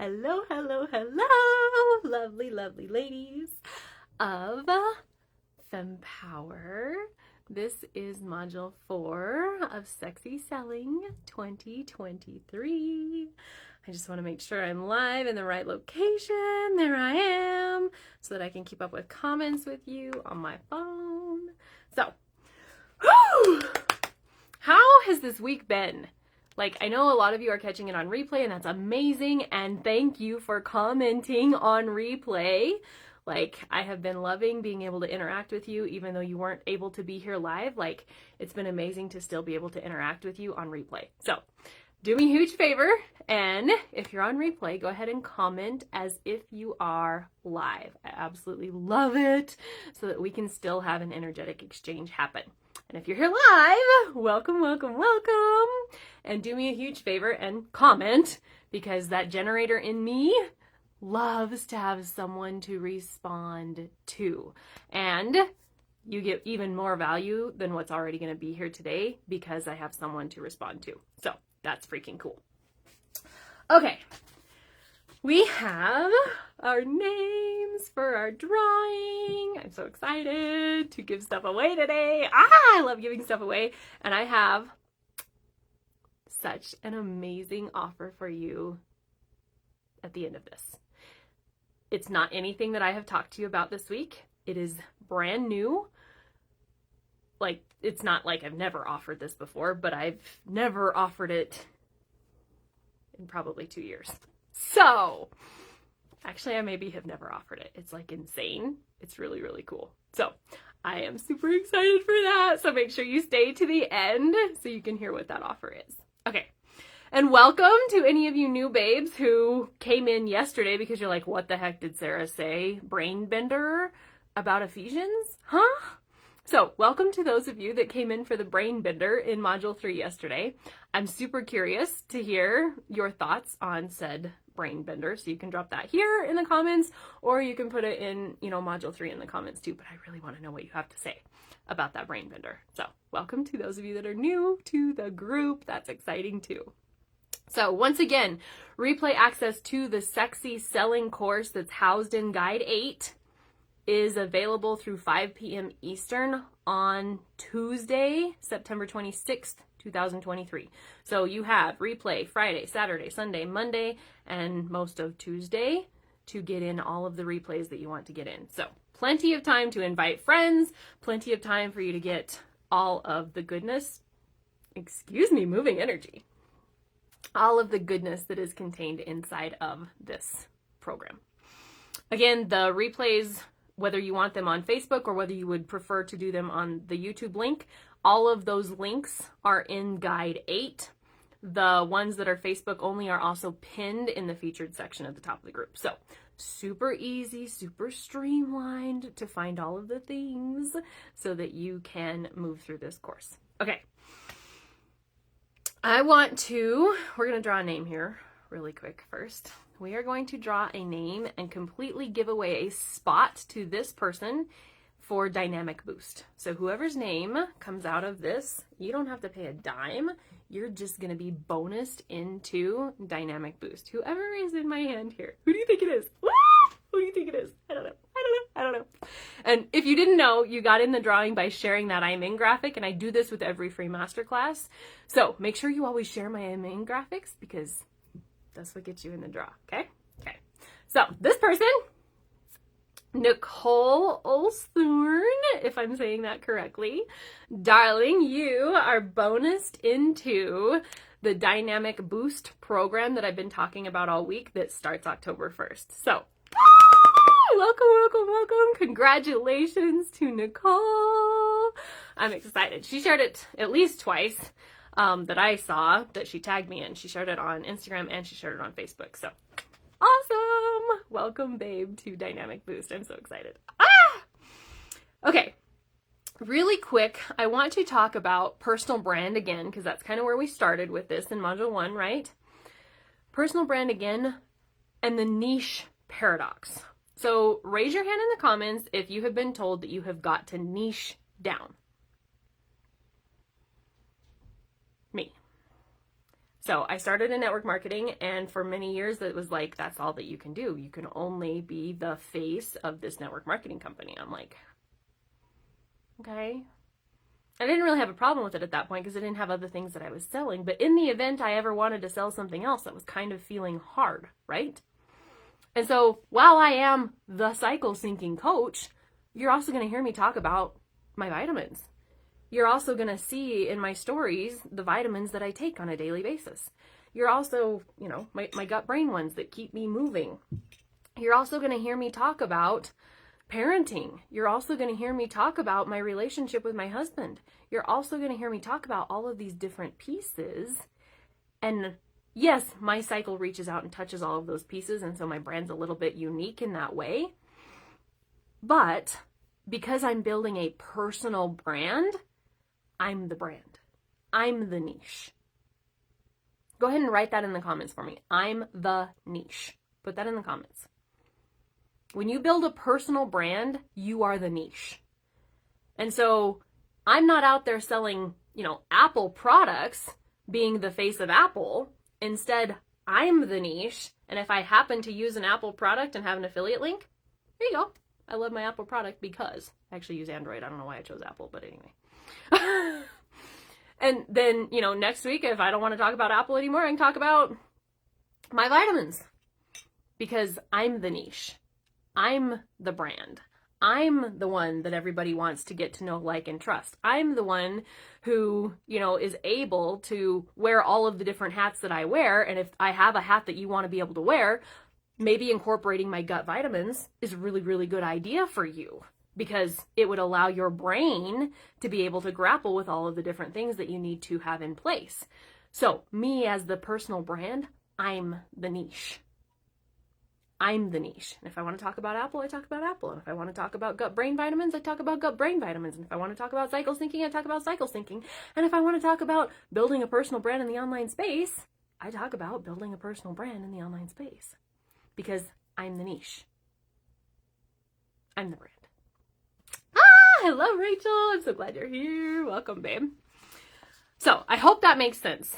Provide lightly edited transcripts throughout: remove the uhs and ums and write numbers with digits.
Hello, hello, hello, lovely, lovely ladies of FemPower. This is Module 4 of Sexy Selling 2023. I just want to make sure I'm live in the right location. There I am, so that I can keep up with comments with you on my phone. So, how has this week been? Like, I know a lot of you are catching it on replay, and that's amazing, and thank you for commenting on replay. Like, I have been loving being able to interact with you, even though you weren't able to be here live. Like, it's been amazing to still be able to interact with you on replay. So, do me a huge favor, and if you're on replay, go ahead and comment as if you are live. I absolutely love it, so that we can still have an energetic exchange happen. And if you're here live, welcome, welcome, welcome. And do me a huge favor and comment, because that generator in me loves to have someone to respond to. And you get even more value than what's already going to be here today because I have someone to respond to. So that's freaking cool. Okay. We have our names for our drawing. I'm so excited to give stuff away today. I love giving stuff away. And I have such an amazing offer for you at the end of this. It's not anything that I have talked to you about this week. It is brand new. Like, it's not like I've never offered this before, but I've never offered it in probably 2 years. So, actually, I maybe have never offered it. It's like insane. It's really, really cool. So, I am super excited for that. So make sure you stay to the end so you can hear what that offer is. Okay. And welcome to any of you new babes who came in yesterday because you're like, what the heck did Sarah say? Brain bender about Ephesians? Huh? So welcome to those of you that came in for the brain bender in Module 3 yesterday. I'm super curious to hear your thoughts on said brain bender. So you can drop that here in the comments, or you can put it in, Module 3 in the comments too. But I really want to know what you have to say about that brain bender. So welcome to those of you that are new to the group. That's exciting too. So once again, replay access to the Sexy Selling course that's housed in Guide 8 is available through 5 p.m. Eastern on Tuesday, September 26th, 2023. So you have replay Friday, Saturday, Sunday, Monday, and most of Tuesday to get in all of the replays that you want to get in. So plenty of time to invite friends, plenty of time for you to get all of the goodness, moving energy, all of the goodness that is contained inside of this program. Again, the replays, whether you want them on Facebook or whether you would prefer to do them on the YouTube link, all of those links are in Guide 8. The ones that are Facebook only are also pinned in the featured section at the top of the group. So super easy, super streamlined to find all of the things so that you can move through this course. Okay. we're going to draw a name here really quick first. We are going to draw a name and completely give away a spot to this person for Dynamic Boost. So whoever's name comes out of this, you don't have to pay a dime. You're just going to be bonused into Dynamic Boost. Whoever is in my hand here, who do you think it is? Woo! Who do you think it is? I don't know. And if you didn't know, you got in the drawing by sharing that I'm in graphic, and I do this with every free masterclass. So make sure you always share my I'm in graphics, because that's what gets you in the draw, okay? Okay. So this person, Nicole Olsthorn, if I'm saying that correctly, darling, you are bonused into the Dynamic Boost program that I've been talking about all week that starts October 1st. So, welcome, welcome, welcome. Congratulations to Nicole. I'm excited. She shared it at least twice. That I saw that she tagged me in. She shared it on Instagram and she shared it on Facebook. So awesome! Welcome, babe, to Dynamic Boost. I'm so excited. Okay, really quick, I want to talk about personal brand again, because that's kind of where we started with this in Module 1, right? Personal brand again, and the niche paradox. So raise your hand in the comments if you have been told that you have got to niche down. Me. So I started in network marketing, and for many years it was like, that's all that you can do. You can only be the face of this network marketing company. I'm like, okay. I didn't really have a problem with it at that point because I didn't have other things that I was selling. But in the event I ever wanted to sell something else, that was kind of feeling hard, right? And so while I am the cycle syncing coach, you're also going to hear me talk about my vitamins. You're also going to see in my stories the vitamins that I take on a daily basis. You're also, my gut brain ones that keep me moving. You're also going to hear me talk about parenting. You're also going to hear me talk about my relationship with my husband. You're also going to hear me talk about all of these different pieces. And yes, my cycle reaches out and touches all of those pieces, and so my brand's a little bit unique in that way. But because I'm building a personal brand, I'm the brand. I'm the niche. Go ahead and write that in the comments for me. I'm the niche. Put that in the comments. When you build a personal brand, you are the niche. And so I'm not out there selling, Apple products, being the face of Apple. Instead, I'm the niche. And if I happen to use an Apple product and have an affiliate link, there you go. I love my Apple product because I actually use Android. I don't know why I chose Apple, but anyway. And then, next week, if I don't want to talk about Apple anymore, I can talk about my vitamins because I'm the niche. I'm the brand. I'm the one that everybody wants to get to know, like, and trust. I'm the one who, is able to wear all of the different hats that I wear. And if I have a hat that you want to be able to wear, maybe incorporating my gut vitamins is a really, really good idea for you because it would allow your brain to be able to grapple with all of the different things that you need to have in place. So me as the personal brand, I'm the niche. I'm the niche. And if I want to talk about Apple, I talk about Apple. And if I want to talk about gut brain vitamins, I talk about gut brain vitamins. And if I want to talk about cycle syncing, I talk about cycle syncing. And if I want to talk about building a personal brand in the online space, I talk about building a personal brand in the online space. Because I'm the niche. I'm the brand. Hello, Rachel. I'm so glad you're here. Welcome, babe. So I hope that makes sense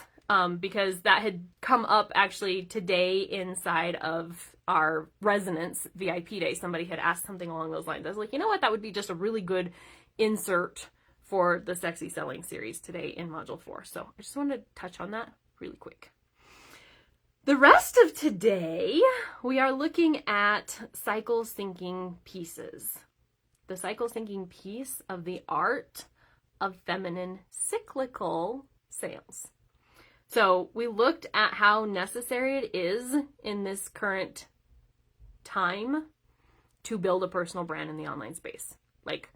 because that had come up actually today inside of our Resonance VIP day. Somebody had asked something along those lines. I was like, you know what? That would be just a really good insert for the Sexy Selling series today in Module 4. So I just wanted to touch on that really quick. The rest of today, we are looking at cycle syncing pieces. The cycle syncing piece of the art of feminine cyclical sales. So we looked at how necessary it is in this current time to build a personal brand in the online space. Like,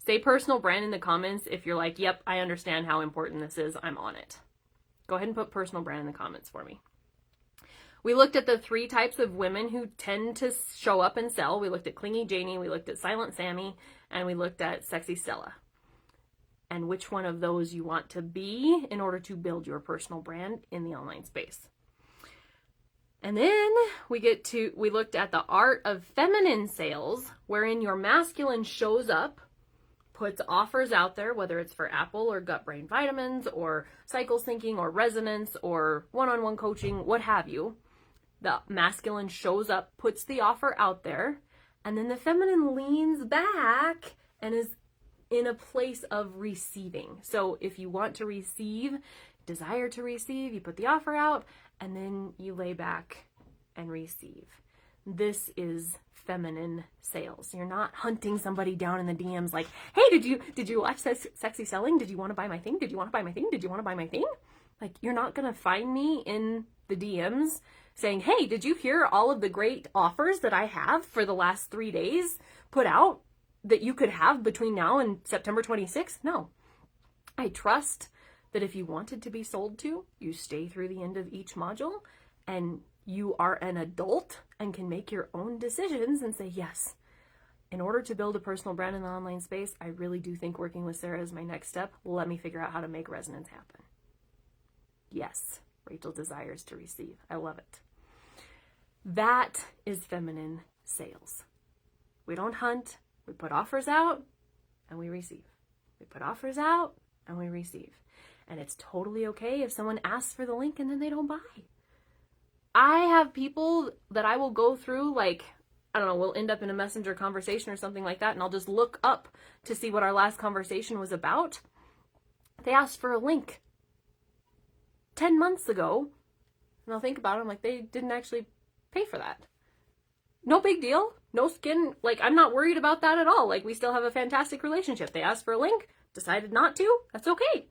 say personal brand in the comments if you're like, yep, I understand how important this is. I'm on it. Go ahead and put personal brand in the comments for me. We looked at the 3 types of women who tend to show up and sell. We looked at Clingy Janie, we looked at Silent Sammy, and we looked at Sexy Stella. And which one of those you want to be in order to build your personal brand in the online space. And then we looked at the art of feminine sales, wherein your masculine shows up, puts offers out there, whether it's for Apple or gut brain vitamins or cycle syncing or resonance or one-on-one coaching, what have you. The masculine shows up, puts the offer out there, and then the feminine leans back and is in a place of receiving. So if you want to receive, desire to receive, you put the offer out, and then you lay back and receive. This is feminine sales. You're not hunting somebody down in the DMs like, hey, did you watch Sexy Selling? Did you want to buy my thing? Did you want to buy my thing? Did you want to buy my thing? Like, you're not going to find me in the DMs saying, hey, did you hear all of the great offers that I have for the last 3 days put out that you could have between now and September 26th? No. I trust that if you wanted to be sold to, you stay through the end of each module and you are an adult and can make your own decisions and say, yes, in order to build a personal brand in the online space, I really do think working with Sarah is my next step. Let me figure out how to make resonance happen. Yes, Rachel desires to receive. I love it. That is feminine sales. We don't hunt. We put offers out and we receive. We put offers out and we receive. And it's totally okay if someone asks for the link and then they don't buy. I have people that I will go through, like, I don't know, we'll end up in a messenger conversation or something like that, and I'll just look up to see what our last conversation was about. They asked for a link 10 months ago, and I'll think about it, I'm like, they didn't actually pay for that. No big deal. No skin, like, I'm not worried about that at all. Like, we still have a fantastic relationship. They asked for a link, decided not to, that's okay.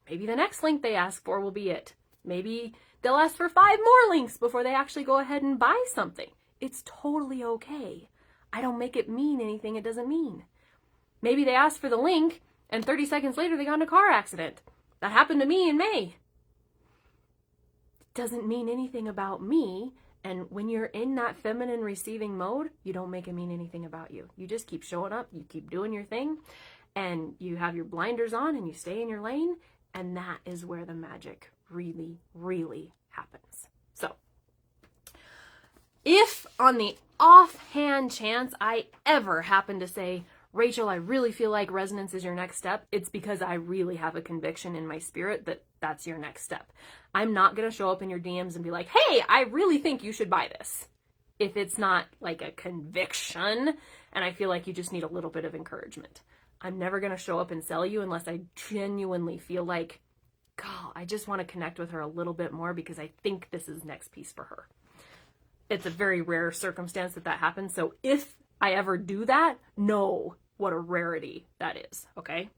Maybe the next link they ask for will be it. Maybe they'll ask for 5 more links before they actually go ahead and buy something. It's totally okay. I don't make it mean anything it doesn't mean. Maybe they asked for the link and 30 seconds later they got in a car accident. That happened to me in May. It doesn't mean anything about me. And when you're in that feminine receiving mode, you don't make it mean anything about you. You just keep showing up, you keep doing your thing, and you have your blinders on and you stay in your lane. And that is where the magic really, really happens. So, if on the offhand chance I ever happen to say, Rachel, I really feel like resonance is your next step, it's because I really have a conviction in my spirit that that's your next step. I'm not going to show up in your DMs and be like, hey, I really think you should buy this. If it's not like a conviction and I feel like you just need a little bit of encouragement. I'm never going to show up and sell you unless I genuinely feel like, God, I just want to connect with her a little bit more because I think this is next piece for her. It's a very rare circumstance that happens. So if I ever do that, know what a rarity that is, okay?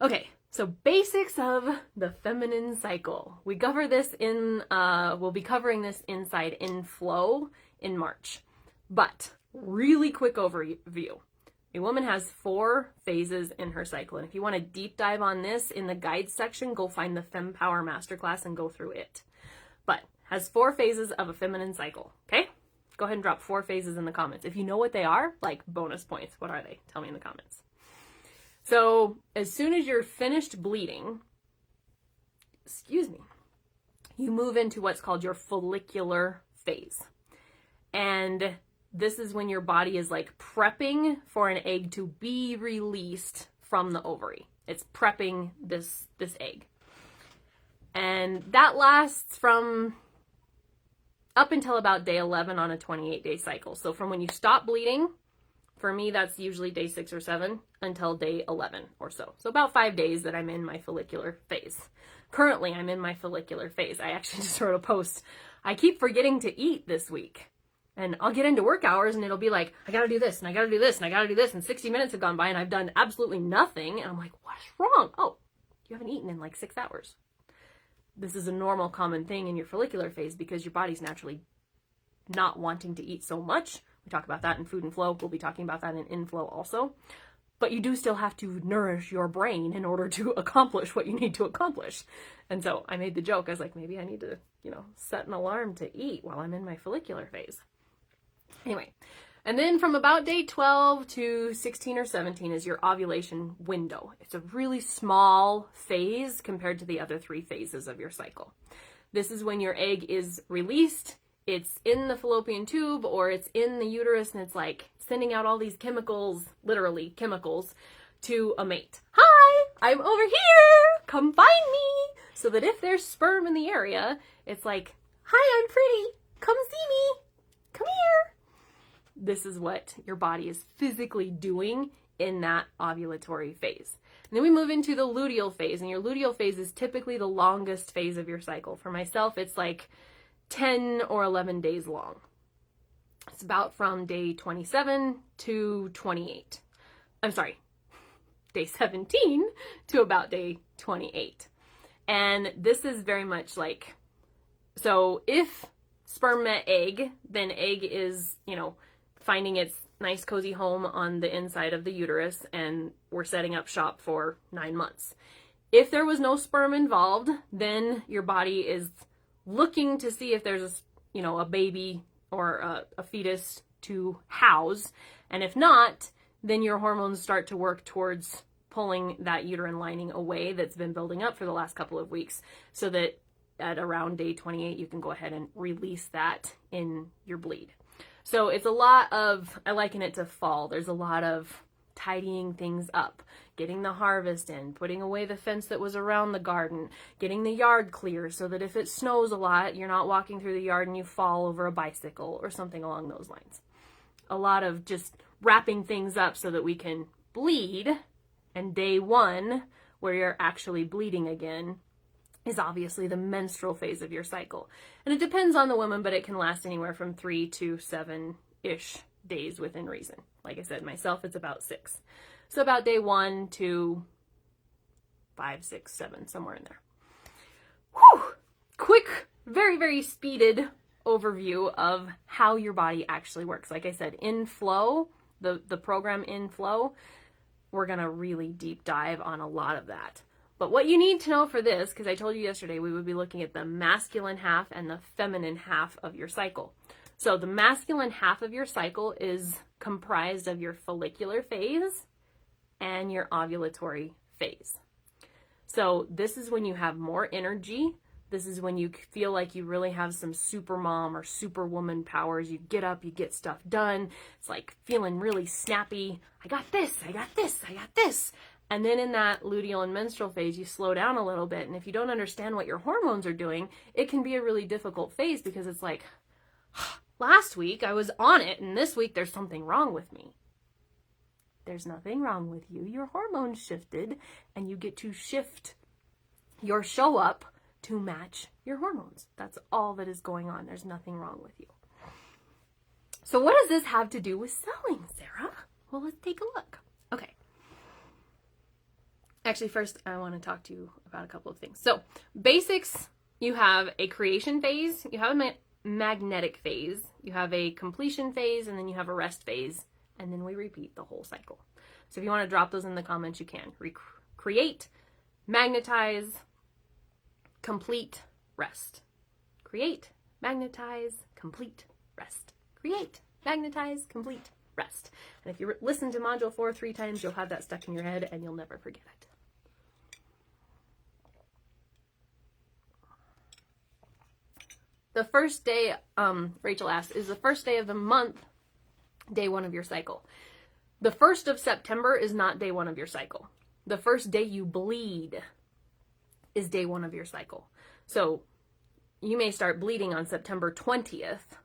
Okay, so basics of the feminine cycle. We cover this we'll be covering this inside In Flow in March. But really quick overview. A woman has 4 phases in her cycle. And if you want to deep dive on this in the guides section, go find the FemPower Masterclass and go through it. But has 4 phases of a feminine cycle, okay? Go ahead and drop 4 phases in the comments. If you know what they are, like bonus points. What are they? Tell me in the comments. So as soon as you're finished bleeding, you move into what's called your follicular phase. And this is when your body is like prepping for an egg to be released from the ovary. It's prepping this egg. And that lasts from up until about day 11 on a 28-day cycle. So from when you stop bleeding, for me, that's usually day 6 or 7 until day 11 or so. So about 5 days that I'm in my follicular phase. Currently, I'm in my follicular phase. I actually just wrote a post. I keep forgetting to eat this week. And I'll get into work hours and it'll be like, I gotta do this and I gotta do this and I gotta do this. And 60 minutes have gone by and I've done absolutely nothing. And I'm like, what's wrong? Oh, you haven't eaten in like 6 hours. This is a normal common thing in your follicular phase because your body's naturally not wanting to eat so much. We talk about that in Food and Flow. We'll be talking about that in Inflow also. But you do still have to nourish your brain in order to accomplish what you need to accomplish. And so I made the joke. I was like, maybe I need to, set an alarm to eat while I'm in my follicular phase. Anyway, and then from about day 12 to 16 or 17 is your ovulation window. It's a really small phase compared to the other 3 phases of your cycle. This is when your egg is released. It's in the fallopian tube or it's in the uterus and it's like sending out all these chemicals, literally chemicals, to a mate. Hi, I'm over here. Come find me. So that if there's sperm in the area, it's like, hi, I'm pretty. Come see me. Come here. This is what your body is physically doing in that ovulatory phase. And then we move into the luteal phase, and your luteal phase is typically the longest phase of your cycle. For myself, it's like 10 or 11 days long. It's about from day 27 to 28. I'm sorry, day 17 to about day 28. And this is very much like, so if sperm met egg, then egg is, finding its nice cozy home on the inside of the uterus, and we're setting up shop for 9 months. If there was no sperm involved, then your body is looking to see if there's a baby or a fetus to house, and if not, then your hormones start to work towards pulling that uterine lining away that's been building up for the last couple of weeks, so that at around day 28 you can go ahead and release that in your bleed. So it's a lot of, I liken it to fall. There's a lot of tidying things up, getting the harvest in, putting away the fence that was around the garden, getting the yard clear so that if it snows a lot, you're not walking through the yard and you fall over a bicycle or something along those lines. A lot of just wrapping things up so that we can bleed. And day 1, where you're actually bleeding again, is obviously the menstrual phase of your cycle. And it depends on the woman, but it can last anywhere from 3 to 7-ish days within reason. Like I said, myself, it's about 6. So about day 1 to 5, 6, 7, somewhere in there. Whew! Quick, very, very speeded overview of how your body actually works. Like I said, in Flow, the program in Flow, we're going to really deep dive on a lot of that. But what you need to know for this, because I told you yesterday we would be looking at the masculine half and the feminine half of your cycle. So the masculine half of your cycle is comprised of your follicular phase and your ovulatory phase. So this is when you have more energy. This is when you feel like you really have some super mom or superwoman powers. You get up, you get stuff done. It's like feeling really snappy. I got this, I got this, I got this. And then in that luteal and menstrual phase, you slow down a little bit. And if you don't understand what your hormones are doing, it can be a really difficult phase because it's like, last week I was on it and this week there's something wrong with me. There's nothing wrong with you. Your hormones shifted and you get to shift your show up to match your hormones. That's all that is going on. There's nothing wrong with you. So what does this have to do with selling, Sarah? Well, let's take a look. Okay. Actually, first I want to talk to you about a couple of things. So basics, you have a creation phase, you have a magnetic phase, you have a completion phase, and then you have a rest phase, and then we repeat the whole cycle. So if you want to drop those in the comments, you can. Create, magnetize, complete, rest. Create, magnetize, complete, rest. Create, magnetize, complete, rest. And if you listen to Module 4 3 times, you'll have that stuck in your head and you'll never forget it. The first day, Rachel asked, is the first day of the month day 1 of your cycle? The 1st of September is not day 1 of your cycle. The first day you bleed is day 1 of your cycle. So you may start bleeding on September 20th,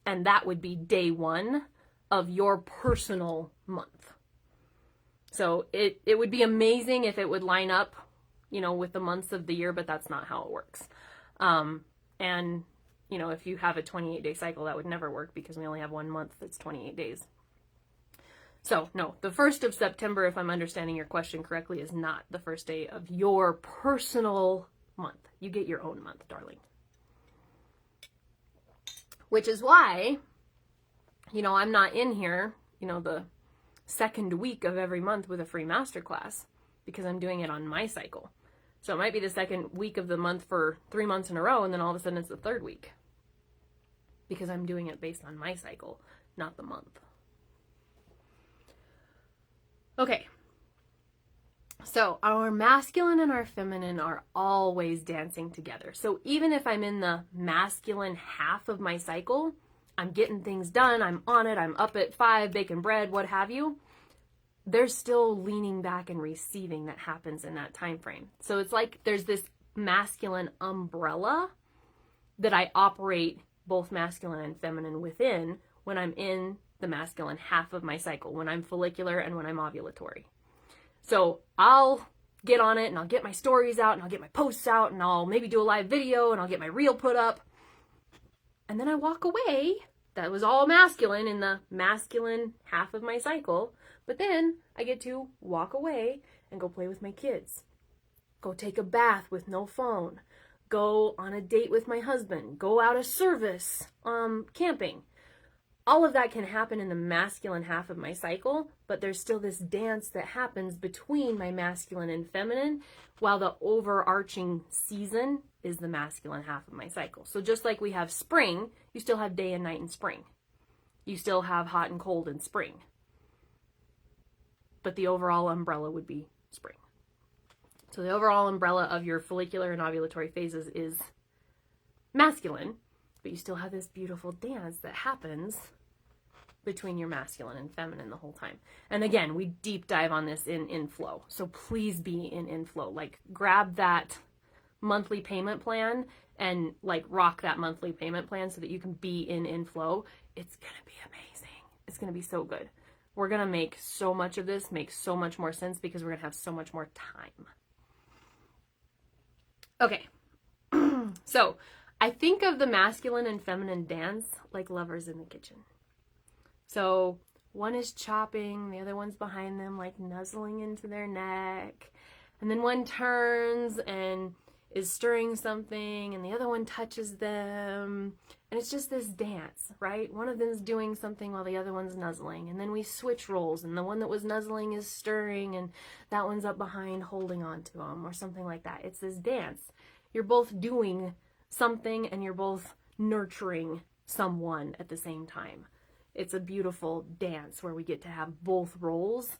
and that would be day 1 of your personal month. So it would be amazing if it would line up, with the months of the year, but that's not how it works. And if you have a 28-day cycle, that would never work because we only have 1 month that's 28 days. So no, the 1st of September, if I'm understanding your question correctly, is not the first day of your personal month. You get your own month, darling. Which is why, I'm not in here, the second week of every month with a free masterclass because I'm doing it on my cycle. So it might be the second week of the month for 3 months in a row, and then all of a sudden it's the 3rd week because I'm doing it based on my cycle, not the month. Okay, so our masculine and our feminine are always dancing together. So even if I'm in the masculine half of my cycle, I'm getting things done, I'm on it, I'm up at 5, baking bread, what have you, there's still leaning back and receiving that happens in that time frame. So it's like there's this masculine umbrella that I operate both masculine and feminine within when I'm in the masculine half of my cycle, when I'm follicular and when I'm ovulatory. So I'll get on it and I'll get my stories out and I'll get my posts out and I'll maybe do a live video and I'll get my reel put up. And then I walk away. That was all masculine in the masculine half of my cycle. But then I get to walk away and go play with my kids. Go take a bath with no phone. Go on a date with my husband. Go out of service, camping. All of that can happen in the masculine half of my cycle, but there's still this dance that happens between my masculine and feminine, while the overarching season is the masculine half of my cycle. So just like we have spring, you still have day and night in spring. You still have hot and cold in spring. But the overall umbrella would be spring. So the overall umbrella of your follicular and ovulatory phases is masculine, but you still have this beautiful dance that happens between your masculine and feminine the whole time. And again, we deep dive on this in Inflow. So please be in Inflow. Like, grab that monthly payment plan and like rock that monthly payment plan so that you can be in Inflow. It's going to be amazing. It's going to be so good. We're going to make so much of this make so much more sense because we're going to have so much more time. Okay. So I think of the masculine and feminine dance like lovers in the kitchen. So one is chopping, the other one's behind them, like nuzzling into their neck. And then one turns and is stirring something, and the other one touches them. And it's just this dance, right? One of them's doing something while the other one's nuzzling. And then we switch roles, and the one that was nuzzling is stirring, and that one's up behind holding on to them, or something like that. It's this dance. You're both doing something, and you're both nurturing someone at the same time. It's a beautiful dance where we get to have both roles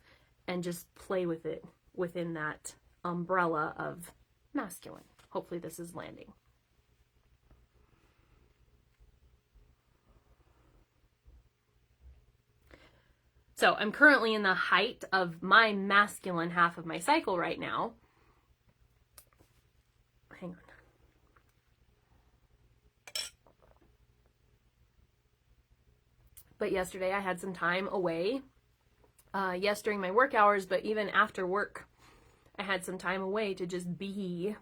and just play with it within that umbrella of masculine. Hopefully this is landing. So I'm currently in the height of my masculine half of my cycle right now. Hang on. But yesterday I had some time away. Yes, during my work hours, but even after work, I had some time away to just be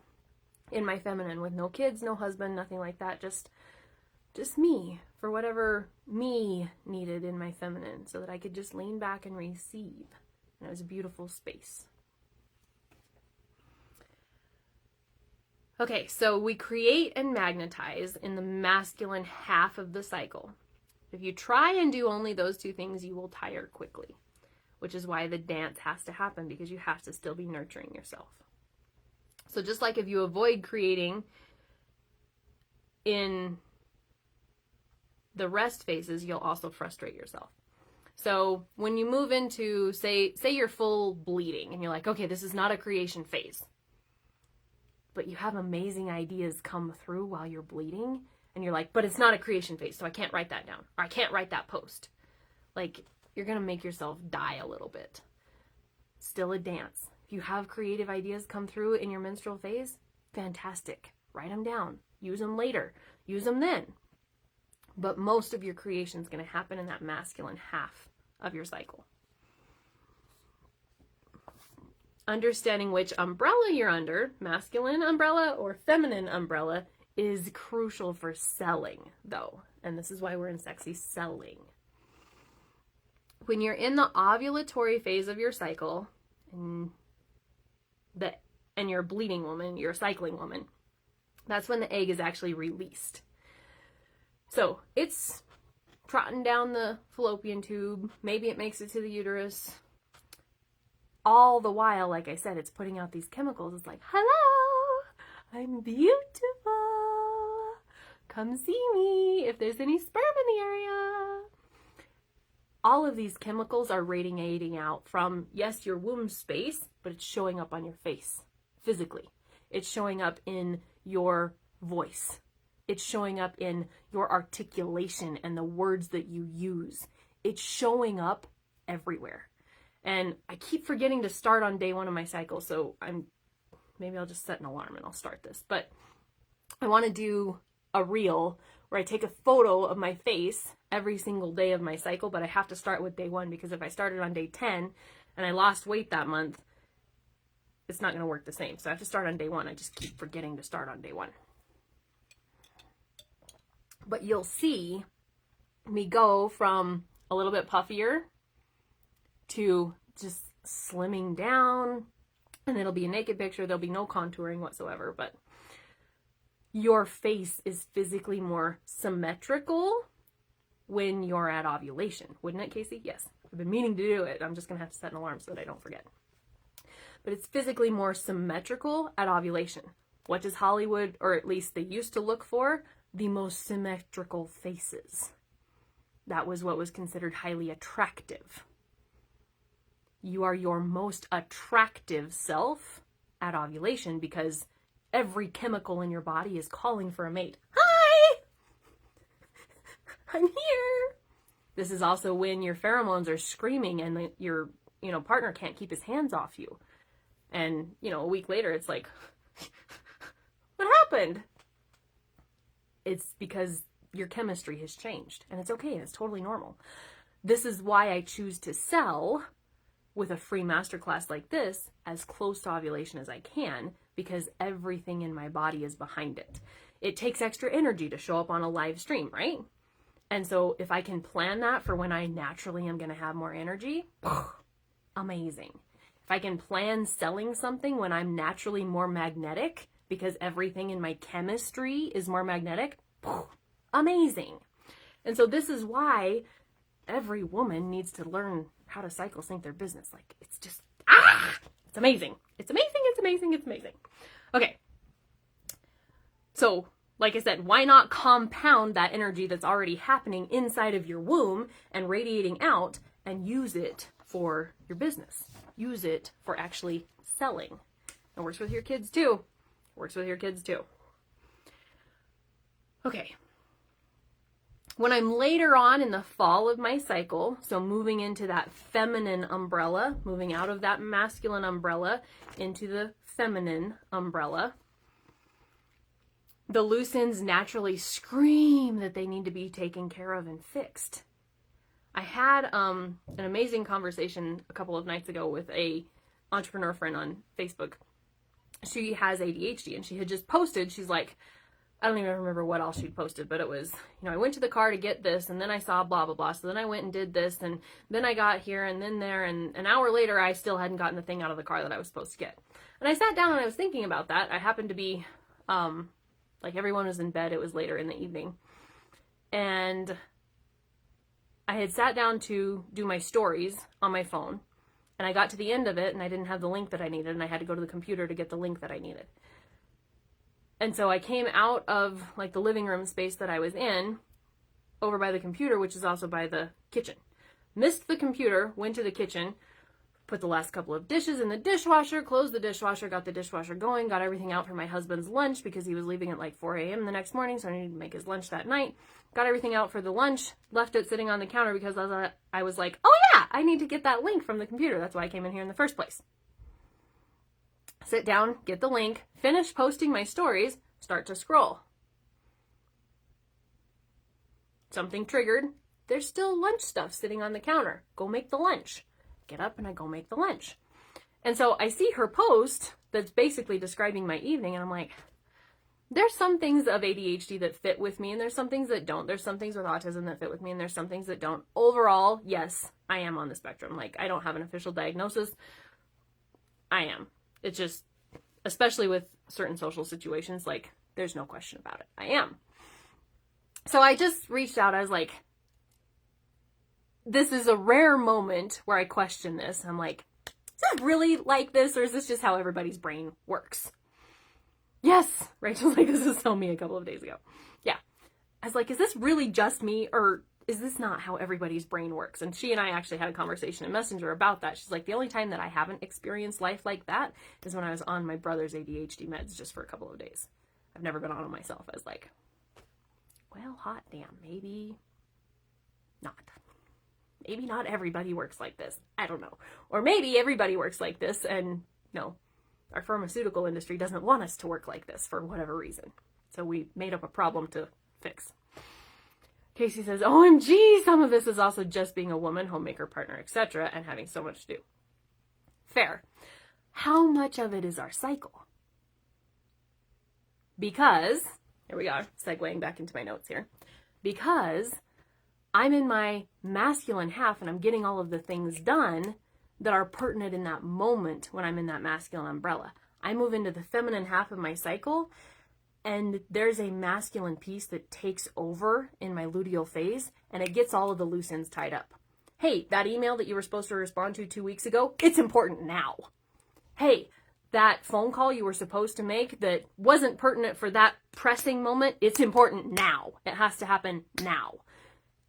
in my feminine with no kids, no husband, nothing like that. Just me for whatever me needed in my feminine so that I could just lean back and receive. And it was a beautiful space. Okay, so we create and magnetize in the masculine half of the cycle. If you try and do only those two things, you will tire quickly, which is why the dance has to happen, because you have to still be nurturing yourself. So just like if you avoid creating in the rest phases, you'll also frustrate yourself. So when you move into, say you're full bleeding and you're like, okay, this is not a creation phase, but you have amazing ideas come through while you're bleeding, and you're like, but it's not a creation phase, so I can't write that down, or I can't write that post. Like, you're going to make yourself die a little bit. Still a dance. If you have creative ideas come through in your menstrual phase, fantastic. Write them down. Use them later. Use them then. But most of your creation is going to happen in that masculine half of your cycle. Understanding which umbrella you're under, masculine umbrella or feminine umbrella, is crucial for selling, though. And this is why we're in Sexy Selling. When you're in the ovulatory phase of your cycle, and you're a bleeding woman, you're a cycling woman, that's when the egg is actually released. So it's trotting down the fallopian tube. Maybe it makes it to the uterus. All the while, like I said, it's putting out these chemicals. It's like, hello, I'm beautiful. Come see me if there's any sperm in the area. All of these chemicals are radiating out from, yes, your womb space, but it's showing up on your face physically. It's showing up in your voice. It's showing up in your articulation and the words that you use. It's showing up everywhere. And I keep forgetting to start on day 1 of my cycle, so maybe I'll just set an alarm and I'll start this. But I want to do a reel where I take a photo of my face every single day of my cycle, but I have to start with day 1, because if I started on day 10 and I lost weight that month, it's not going to work the same. So I have to start on day 1. I just keep forgetting to start on day 1. But you'll see me go from a little bit puffier to just slimming down, and it'll be a naked picture. There'll be no contouring whatsoever, but your face is physically more symmetrical when you're at ovulation. Wouldn't it, Casey? Yes. I've been meaning to do it. I'm just going to have to set an alarm so that I don't forget. But it's physically more symmetrical at ovulation. What does Hollywood, or at least they used to look for? The most symmetrical faces. That was what was considered highly attractive. You are your most attractive self at ovulation because every chemical in your body is calling for a mate. Hi! I'm here! This is also when your pheromones are screaming and your, partner can't keep his hands off you. And, a week later, it's like, what happened? It's because your chemistry has changed, and it's okay. It's totally normal. This is why I choose to sell with a free masterclass like this as close to ovulation as I can, because everything in my body is behind it. It takes extra energy to show up on a live stream, right? And so if I can plan that for when I naturally am going to have more energy, amazing. If I can plan selling something when I'm naturally more magnetic because everything in my chemistry is more magnetic, amazing. And so this is why every woman needs to learn how to cycle sync their business. Like, it's just, it's amazing. It's amazing, it's amazing, it's amazing. Okay. So, like I said, why not compound that energy that's already happening inside of your womb and radiating out and use it for your business? Use it for actually selling. It works with your kids too. Okay. When I'm later on in the fall of my cycle, so moving into that feminine umbrella, moving out of that masculine umbrella into the feminine umbrella, the loose ends naturally scream that they need to be taken care of and fixed. I had an amazing conversation a couple of nights ago with a entrepreneur friend on Facebook. She has ADHD, and she had just posted, she's like, I don't even remember what all she'd posted, but it was, I went to the car to get this, and then I saw blah, blah, blah. So then I went and did this, and then I got here, and then there, and an hour later, I still hadn't gotten the thing out of the car that I was supposed to get. And I sat down and I was thinking about that. I happened to be, like everyone was in bed. It was later in the evening. And I had sat down to do my stories on my phone, and I got to the end of it, and I didn't have the link that I needed, and I had to go to the computer to get the link that I needed. And so I came out of like the living room space that I was in over by the computer, which is also by the kitchen. Missed the computer, went to the kitchen, put the last couple of dishes in the dishwasher, closed the dishwasher, got the dishwasher going, got everything out for my husband's lunch because he was leaving at like 4 a.m. the next morning, so I needed to make his lunch that night. Got everything out for the lunch, left it sitting on the counter because I was like, oh yeah, I need to get that link from the computer. That's why I came in here in the first place. Sit down, get the link, finish posting my stories, start to scroll. Something triggered. There's still lunch stuff sitting on the counter. Go make the lunch. Get up and I go make the lunch. And so I see her post that's basically describing my evening, and I'm like, there's some things of ADHD that fit with me, and there's some things that don't. There's some things with autism that fit with me, and there's some things that don't. Overall, yes, I am on the spectrum. Like, I don't have an official diagnosis. I am. It's just, especially with certain social situations, like, there's no question about it. I am. So I just reached out. I was like, this is a rare moment where I question this. I'm like, is it really like this, or is this just how everybody's brain works? Yes, Rachel's like, this is so me a couple of days ago. Yeah. I was like, is this really just me, or is this not how everybody's brain works? And she and I actually had a conversation in Messenger about that. She's like, the only time that I haven't experienced life like that is when I was on my brother's ADHD meds just for a couple of days. I've never been on them myself. I was like, well, hot damn, maybe not. Maybe not everybody works like this. I don't know. Or maybe everybody works like this, and no, our pharmaceutical industry doesn't want us to work like this for whatever reason. So we made up a problem to fix. Casey says, OMG, some of this is also just being a woman, homemaker, partner, etc., and having so much to do. Fair. How much of it is our cycle? Because, here we are, segueing back into my notes here. Because I'm in my masculine half and I'm getting all of the things done that are pertinent in that moment when I'm in that masculine umbrella. I move into the feminine half of my cycle, and there's a masculine piece that takes over in my luteal phase, and it gets all of the loose ends tied up. Hey, that email that you were supposed to respond to 2 weeks ago, it's important now. Hey, that phone call you were supposed to make that wasn't pertinent for that pressing moment, it's important now. It has to happen now.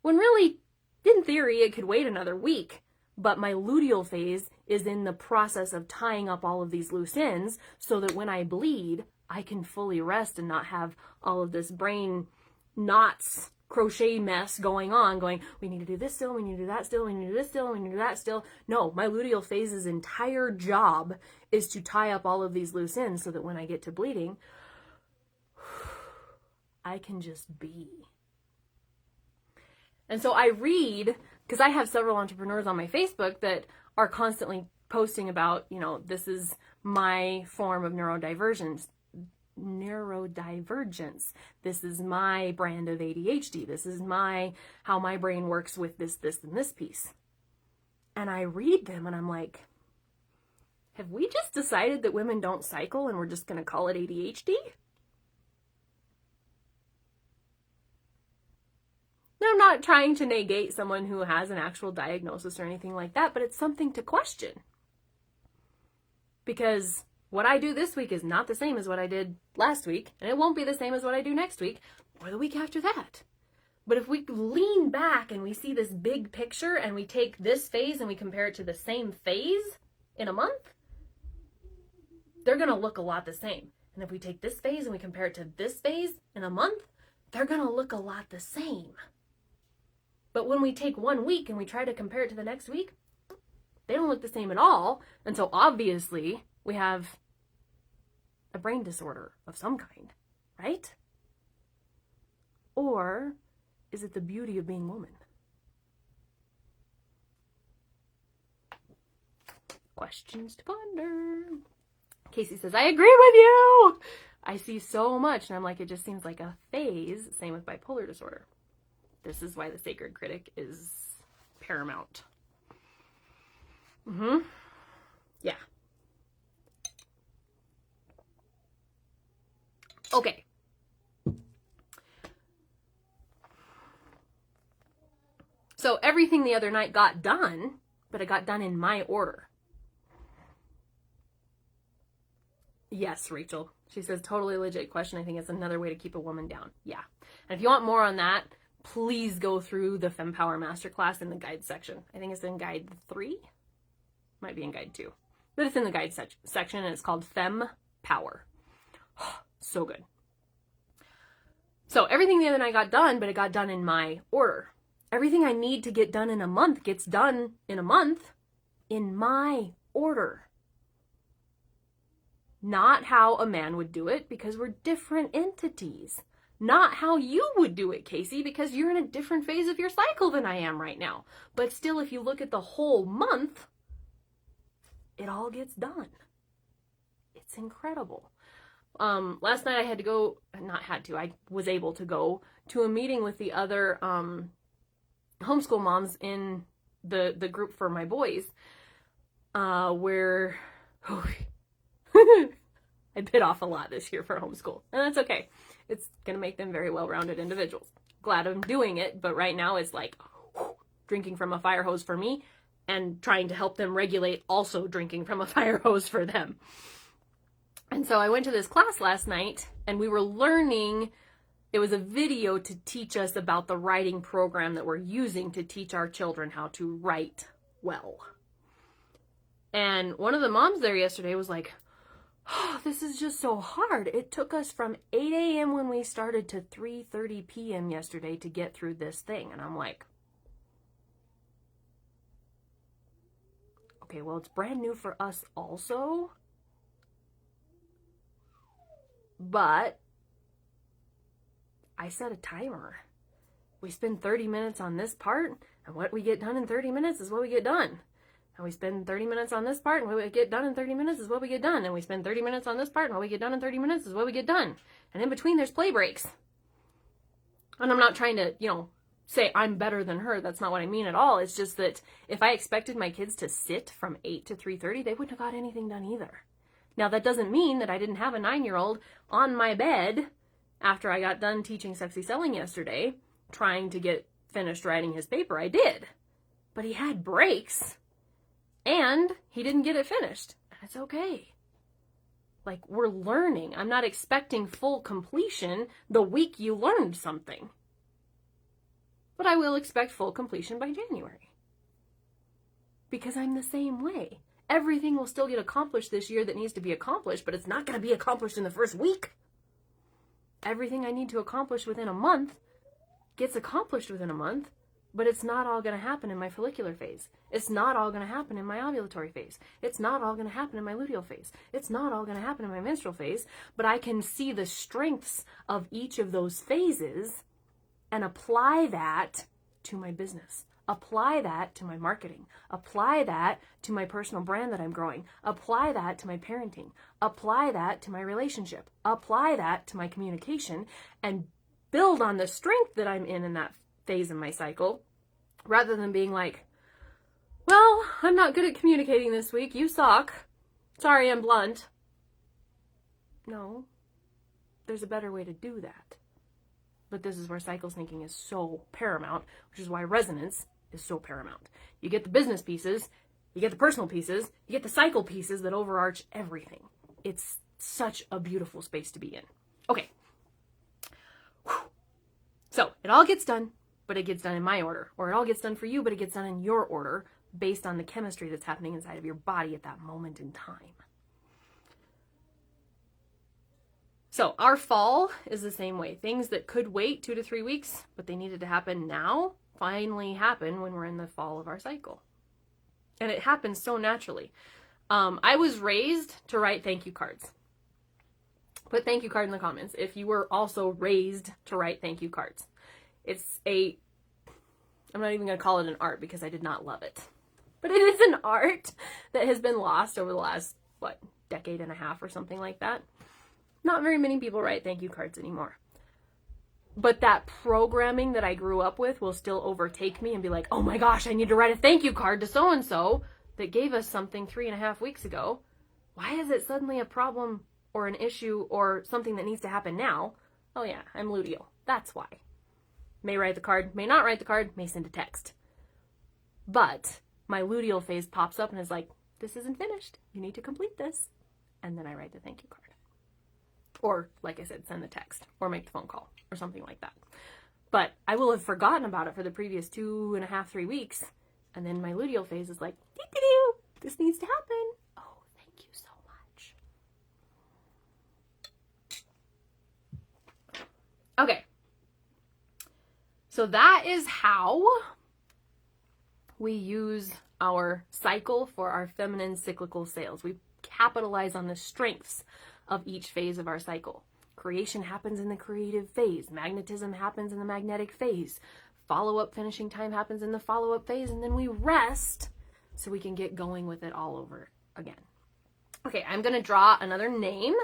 When really, in theory, it could wait another week. But my luteal phase is in the process of tying up all of these loose ends so that when I bleed, I can fully rest and not have all of this brain knots crochet mess going on, going, we need to do this still, we need to do that still, we need to do this still, we need to do that still. No, my luteal phase's entire job is to tie up all of these loose ends so that when I get to bleeding, I can just be. And so I read, because I have several entrepreneurs on my Facebook that are constantly posting about, you know, this is my form of neurodivergence. This is my brand of ADHD. This is how my brain works with this, and this piece. And I read them and I'm like, have we just decided that women don't cycle and we're just going to call it ADHD? Now, I'm not trying to negate someone who has an actual diagnosis or anything like that, but it's something to question. Because what I do this week is not the same as what I did last week, and it won't be the same as what I do next week or the week after that. But if we lean back and we see this big picture and we take this phase and we compare it to the same phase in a month, they're going to look a lot the same. And if we take this phase and we compare it to this phase in a month, they're going to look a lot the same. But when we take 1 week and we try to compare it to the next week, they don't look the same at all. And so obviously we have a brain disorder of some kind, right? Or is it the beauty of being woman? Questions to ponder. Casey says, I agree with you. I see so much. And I'm like, it just seems like a phase. Same with bipolar disorder. This is why the sacred critic is paramount. Yeah. Okay. So everything the other night got done, but it got done in my order. Yes, Rachel. She says, totally legit question. I think it's another way to keep a woman down. Yeah. And if you want more on that, please go through the FemPower Masterclass in the guide section. I think it's in guide 3. Might be in guide 2. But it's in the guide section, and it's called FemPower. So good. So everything the other night got done, but it got done in my order. Everything I need to get done in a month gets done in a month in my order. Not how a man would do it, because we're different entities. Not how you would do it, Casey, because you're in a different phase of your cycle than I am right now. But still, if you look at the whole month, it all gets done. It's incredible. Last night I was able to go to a meeting with the other homeschool moms in the group for my boys, where I bit off a lot this year for homeschool, and that's okay. It's going to make them very well-rounded individuals. Glad I'm doing it, but right now it's like drinking from a fire hose for me and trying to help them regulate also drinking from a fire hose for them. And so I went to this class last night, and we were learning, it was a video to teach us about the writing program that we're using to teach our children how to write well. And one of the moms there yesterday was like, oh, this is just so hard. It took us from 8 a.m. when we started to 3:30 p.m. yesterday to get through this thing. And I'm like, okay, well, it's brand new for us also. But I set a timer. We spend 30 minutes on this part, and what we get done in 30 minutes is what we get done. And we spend 30 minutes on this part, and what we get done in 30 minutes is what we get done. And we spend 30 minutes on this part, and what we get done in 30 minutes is what we get done. And in between, there's play breaks. And I'm not trying to, say I'm better than her. That's not what I mean at all. It's just that if I expected my kids to sit from 8 to 3:30, they wouldn't have got anything done either. Now, that doesn't mean that I didn't have a 9-year-old on my bed after I got done teaching sexy selling yesterday, trying to get finished writing his paper. I did. But he had breaks. And he didn't get it finished. It's okay. Like, we're learning. I'm not expecting full completion the week you learned something. But I will expect full completion by January. Because I'm the same way. Everything will still get accomplished this year that needs to be accomplished, but it's not going to be accomplished in the first week. Everything I need to accomplish within a month gets accomplished within a month, but it's not all going to happen in my follicular phase. It's not all going to happen in my ovulatory phase. It's not all going to happen in my luteal phase. It's not all going to happen in my menstrual phase, but I can see the strengths of each of those phases and apply that to my business. Apply that to my marketing. Apply that to my personal brand that I'm growing. Apply that to my parenting. Apply that to my relationship. Apply that to my communication and build on the strength that I'm in that phase in my cycle, rather than being like, well, I'm not good at communicating this week. You suck. Sorry, I'm blunt. No, there's a better way to do that. But this is where cycle syncing is so paramount, which is why resonance is so paramount. You get the business pieces, you get the personal pieces, you get the cycle pieces that overarch everything. It's such a beautiful space to be in. Okay. Whew. So it all gets done, but it gets done in my order. Or it all gets done for you, but it gets done in your order based on the chemistry that's happening inside of your body at that moment in time. So our fall is the same way. Things that could wait 2 to 3 weeks, but they needed to happen now, finally happen when we're in the fall of our cycle. And it happens so naturally. I was raised to write thank you cards. Put thank you card in the comments if you were also raised to write thank you cards. I'm not even going to call it an art because I did not love it. But it is an art that has been lost over the last, decade and a half or something like that. Not very many people write thank you cards anymore. But that programming that I grew up with will still overtake me and be like, oh my gosh, I need to write a thank you card to so-and-so that gave us something 3.5 weeks ago. Why is it suddenly a problem or an issue or something that needs to happen now? Oh yeah, I'm luteal. That's why. May write the card, may not write the card, may send a text. But my luteal phase pops up and is like, this isn't finished. You need to complete this. And then I write the thank you card. Or, like I said, send the text or make the phone call or something like that. But I will have forgotten about it for the previous 2.5, 3 weeks. And then my luteal phase is like, doo-doo-doo, this needs to happen. Oh, thank you so much. Okay. So that is how we use our cycle for our feminine cyclical sales. We capitalize on the strengths of each phase of our cycle. Creation happens in the creative phase. Magnetism happens in the magnetic phase. Follow-up finishing time happens in the follow-up phase. And then we rest so we can get going with it all over again. Okay, I'm going to draw another name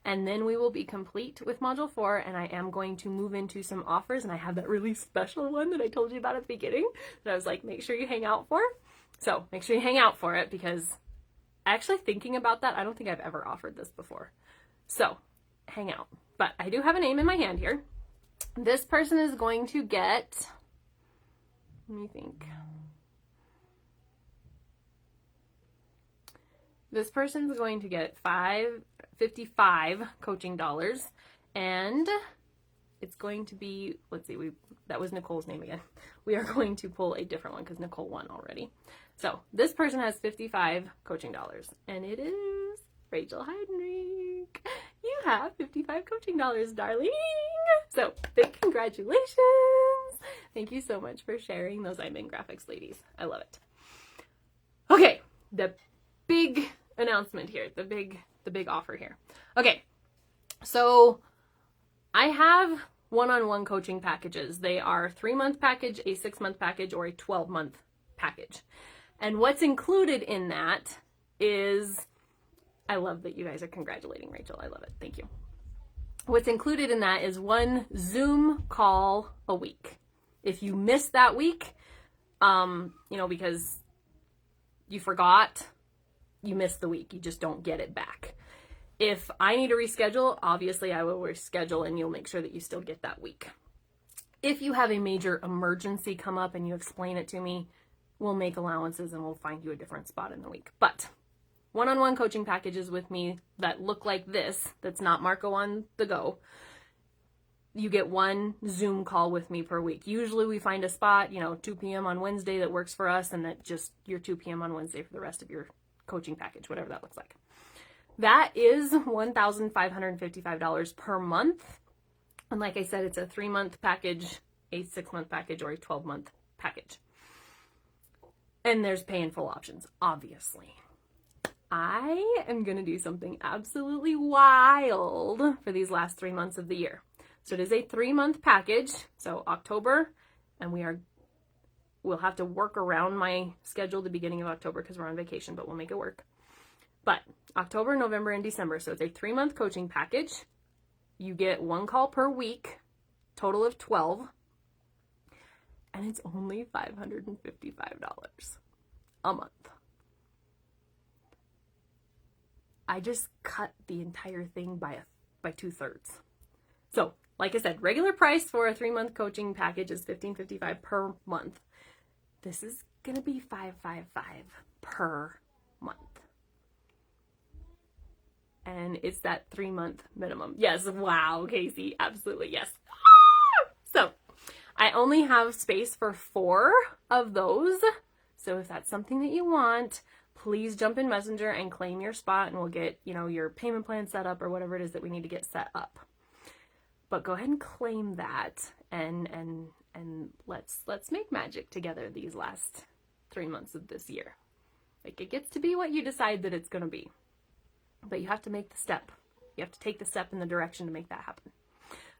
and then we will be complete with Module 4. And I am going to move into some offers. And I have that really special one that I told you about at the beginning that I was like, make sure you hang out for. So make sure you hang out for it because actually thinking about that, I don't think I've ever offered this before. So hang out. But I do have a name in my hand here. This person is going to get, let me think. This person's going to get 55 coaching dollars, and it's going to be, let's see, that was Nicole's name again. We are going to pull a different one because Nicole won already. So this person has 55 coaching dollars, and it is Rachel Heidenreich. You have 55 coaching dollars, darling. So big congratulations. Thank you so much for sharing those I'm in graphics, ladies. I love it. Okay, the big announcement here, the big offer here. Okay, so I have one-on-one coaching packages. They are 3-month package, a 6-month package, or a 12-month package. And what's included in that is, I love that you guys are congratulating Rachel. I love it. Thank you. What's included in that is 1 Zoom call a week. If you miss that week, because you forgot, you missed the week. You just don't get it back. If I need to reschedule, obviously I will reschedule and you'll make sure that you still get that week. If you have a major emergency come up and you explain it to me, we'll make allowances and we'll find you a different spot in the week. But one-on-one coaching packages with me that look like this, that's not Marco on the go, you get 1 Zoom call with me per week. Usually we find a spot, 2 p.m. on Wednesday that works for us, and that just your 2 p.m. on Wednesday for the rest of your coaching package, whatever that looks like. That is $1,555 per month. And like I said, it's a 3-month package, a 6-month package or a 12-month package. And there's pay in full options, obviously. I am going to do something absolutely wild for these last 3 months of the year. So it is a 3-month package. So October, and we'll have to work around my schedule the beginning of October because we're on vacation, but we'll make it work. But October, November, and December. So it's a 3-month coaching package. You get 1 call per week, total of 12. And it's only $555 a month. I just cut the entire thing by 2/3. So, like I said, regular price for a 3-month coaching package is $1,555 per month. This is gonna be $555 per month. And it's that 3-month minimum. Yes, wow, Casey, absolutely, yes. So, I only have space for 4 of those. So if that's something that you want, please jump in Messenger and claim your spot, and we'll get, your payment plan set up or whatever it is that we need to get set up. But go ahead and claim that, and let's make magic together these last 3 months of this year. Like, it gets to be what you decide that it's going to be. But you have to make the step. You have to take the step in the direction to make that happen.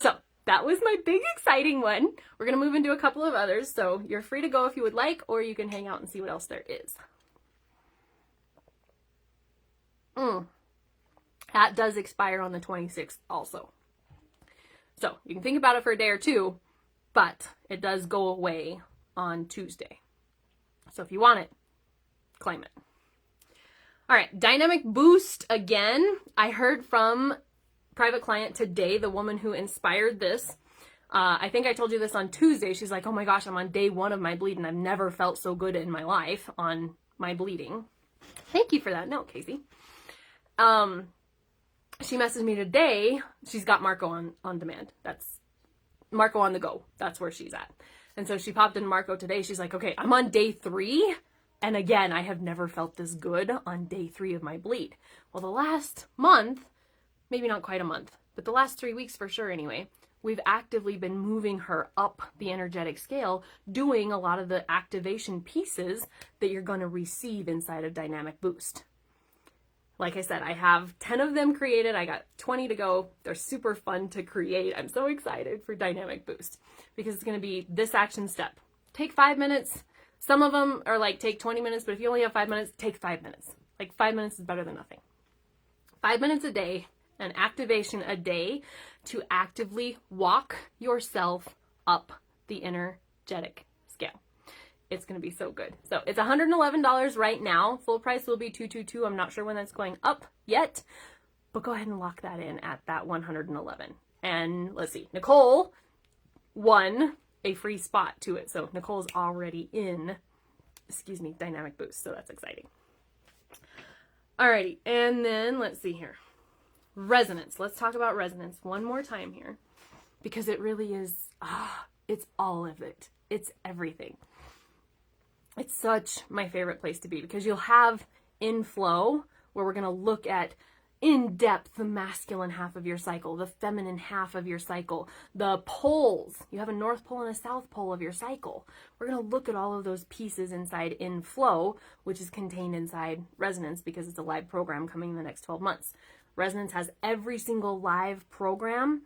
So that was my big exciting one. We're going to move into a couple of others. So you're free to go if you would like, or you can hang out and see what else there is. That does expire on the 26th also. So you can think about it for a day or two, but it does go away on Tuesday. So if you want it, claim it. All right, Dynamic Boost again. I heard from private client today, the woman who inspired this. I think I told you this on Tuesday. She's like, oh my gosh, I'm on day 1 of my bleed, and I've never felt so good in my life on my bleeding. Thank you for that note, Casey. She messaged me today. She's got Marco on demand. That's Marco on the go. That's where she's at. And so she popped in Marco today. She's like, okay, I'm on day 3. And again, I have never felt this good on day 3 of my bleed. Well, the last month, maybe not quite a month, but the last 3 weeks for sure anyway, we've actively been moving her up the energetic scale, doing a lot of the activation pieces that you're going to receive inside of Dynamic Boost. Like I said, I have 10 of them created. I got 20 to go. They're super fun to create. I'm so excited for Dynamic Boost because it's going to be this action step. Take 5 minutes. Some of them are like, take 20 minutes, but if you only have 5 minutes, take 5 minutes. Like 5 minutes is better than nothing. 5 minutes a day, an activation a day to actively walk yourself up the energetic scale. It's going to be so good. So it's $111 right now. Full price will be $222. I'm not sure when that's going up yet, but go ahead and lock that in at that $111. And let's see, Nicole won a free spot to it. So Nicole's already in, Dynamic Boost. So that's exciting. Alrighty. And then let's see here. Resonance. Let's talk about resonance one more time here, because it really is, it's all of it. It's everything. It's such my favorite place to be, because you'll have in flow where we're going to look at in depth the masculine half of your cycle, the feminine half of your cycle, the poles. You have a north pole and a south pole of your cycle. We're going to look at all of those pieces inside in flow, which is contained inside Resonance, because it's a live program coming in the next 12 months. Resonance has every single live program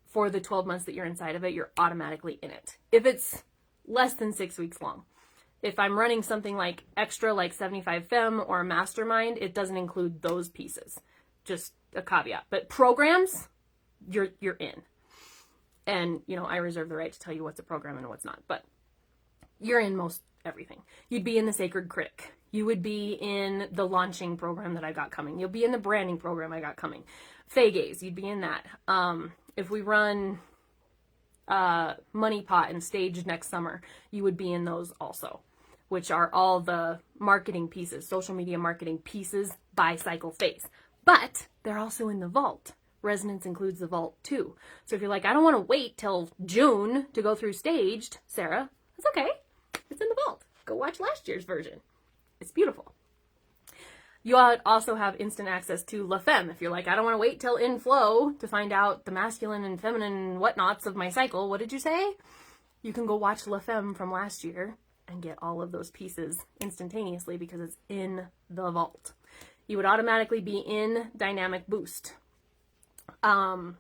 for the 12 months that you're inside of it. You're automatically in it. If it's less than 6 weeks long. If I'm running something like extra, like 75 Femme or Mastermind, it doesn't include those pieces. Just a caveat. But programs, you're in. And, I reserve the right to tell you what's a program and what's not. But you're in most everything. You'd be in the Sacred Critic. You would be in the launching program that I got coming. You'll be in the branding program I got coming. Faygaze, you'd be in that. If we run Money Pot and Stage next summer, you would be in those also, which are all the marketing pieces, social media marketing pieces by Cycle Phase. But they're also in the vault. Resonance includes the vault too. So if you're like, I don't want to wait till June to go through Staged, Sarah, that's okay. It's in the vault. Go watch last year's version. It's beautiful. You also have instant access to La Femme. If you're like, I don't want to wait till in flow to find out the masculine and feminine whatnots of my cycle. What did you say? you can go watch La Femme from last year and get all of those pieces instantaneously because it's in the vault. You would automatically be in Dynamic Boost. And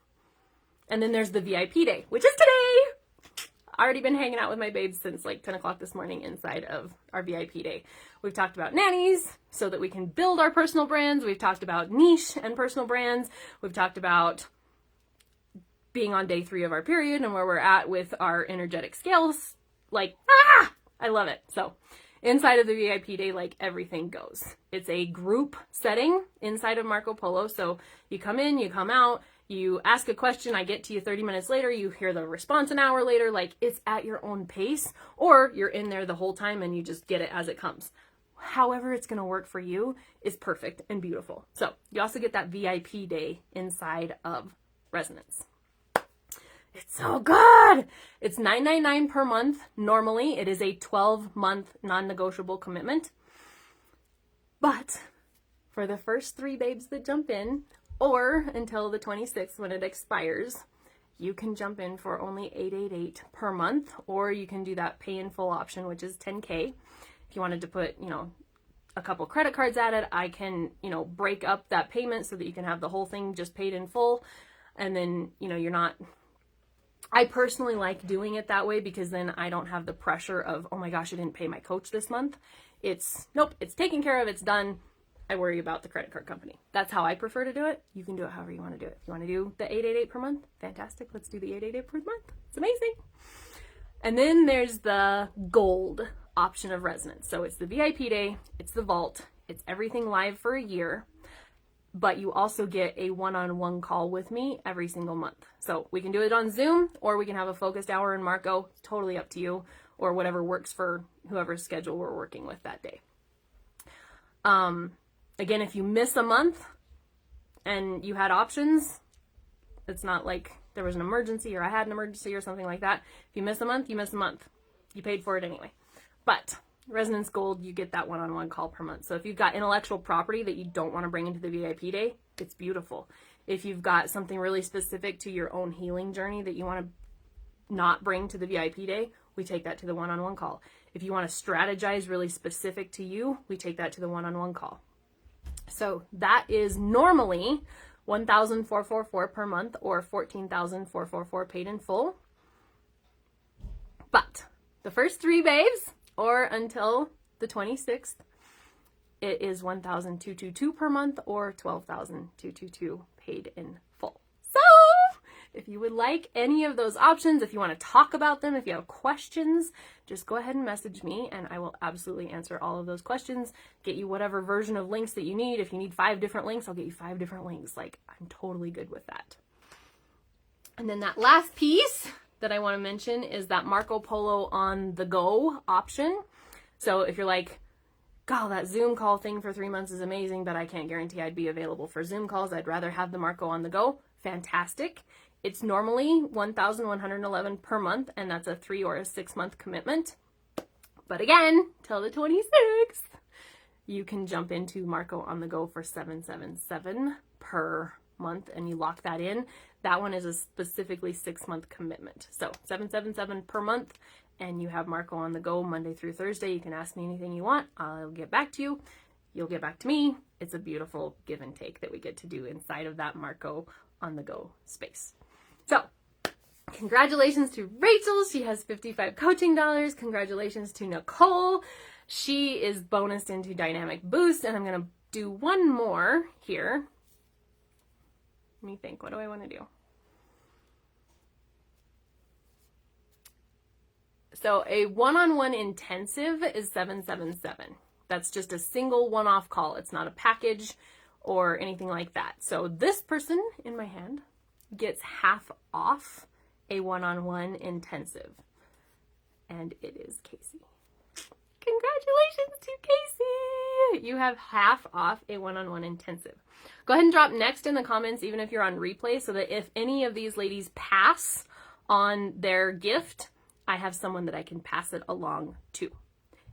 then there's the VIP day, which is today. Already been hanging out with my babes since like 10 o'clock this morning inside of our VIP day. We've talked about nannies so that we can build our personal brands. We've talked about niche and personal brands. We've talked about being on day 3 of our period and where we're at with our energetic scales. Like, I love it. So inside of the VIP day, like everything goes. It's a group setting inside of Marco Polo. So you come in, you come out, you ask a question, I get to you 30 minutes later, you hear the response an hour later, like it's at your own pace, or you're in there the whole time and you just get it as it comes. However it's going to work for you is perfect and beautiful. So you also get that VIP day inside of Resonance. It's so good. It's $9.99 per month. Normally, it is a 12-month non-negotiable commitment. But for the first 3 babes that jump in, or until the 26th when it expires, you can jump in for only $888 per month, or you can do that pay in full option, which is $10K. If you wanted to put, a couple credit cards at it, I can, break up that payment so that you can have the whole thing just paid in full. And then, you're not... I personally like doing it that way because then I don't have the pressure of, oh my gosh, I didn't pay my coach this month. Nope, it's taken care of, it's done. I worry about the credit card company. That's how I prefer to do it. You can do it however you want to do it. If you want to do the $888 per month, fantastic. Let's do the $888 per month. It's amazing. And then there's the gold option of Resonance. So it's the VIP day, it's the vault, it's everything live for a year. But you also get a one-on-one call with me every single month. So we can do it on Zoom, or we can have a focused hour in Marco. It's totally up to you, or whatever works for whoever's schedule we're working with that day. Again, if you miss a month and you had options, it's not like there was an emergency or I had an emergency or something like that. If you miss a month, you miss a month. You paid for it anyway. But Resonance Gold, you get that one-on-one call per month. So if you've got intellectual property that you don't want to bring into the VIP day, it's beautiful. If you've got something really specific to your own healing journey that you want to not bring to the VIP day, we take that to the one-on-one call. If you want to strategize really specific to you, we take that to the one-on-one call. So that is normally $1,444 per month or $14,444 paid in full. But the first 3 babes, or until the 26th, it is $1,222 per month or $12,222 paid in full. So if you would like any of those options, if you want to talk about them, if you have questions, just go ahead and message me and I will absolutely answer all of those questions, get you whatever version of links that you need. If you need 5 different links, I'll get you 5 different links. Like, I'm totally good with that. And then that last piece that I want to mention is that Marco Polo on the go option. So if you're like, God, that Zoom call thing for 3 months is amazing, but I can't guarantee I'd be available for Zoom calls. I'd rather have the Marco on the go. Fantastic. It's normally $1,111 per month, and that's a 3 or a 6 month commitment. But again, till the 26th, you can jump into Marco on the go for $777 per month, and you lock that in. That one is a specifically 6 month commitment. So $777 per month, and you have Marco on the go Monday through Thursday. You can ask me anything you want. I'll get back to you. You'll get back to me. It's a beautiful give and take that we get to do inside of that Marco on the go space. So congratulations to Rachel. She has 55 coaching dollars. Congratulations to Nicole. She is bonused into Dynamic Boost, and I'm going to do one more here. Let me think. What do I want to do? So a one-on-one intensive is $777. That's just a single one-off call. It's not a package or anything like that. So this person in my hand gets half off a one-on-one intensive. And it is Casey. Congratulations to Casey! You have half off a one-on-one intensive. Go ahead and drop next in the comments, even if you're on replay, so that if any of these ladies pass on their gift, I have someone that I can pass it along to.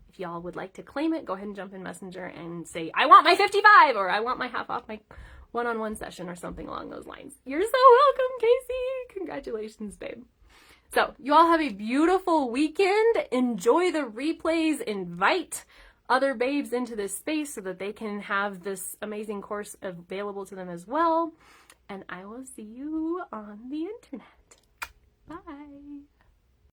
If y'all would like to claim it, go ahead and jump in Messenger and say, I want my 55, or I want my half off my one-on-one session, or something along those lines. You're so welcome, Casey. Congratulations, babe. So you all have a beautiful weekend. Enjoy the replays. Invite other babes into this space so that they can have this amazing course available to them as well. And I will see you on the internet. Bye.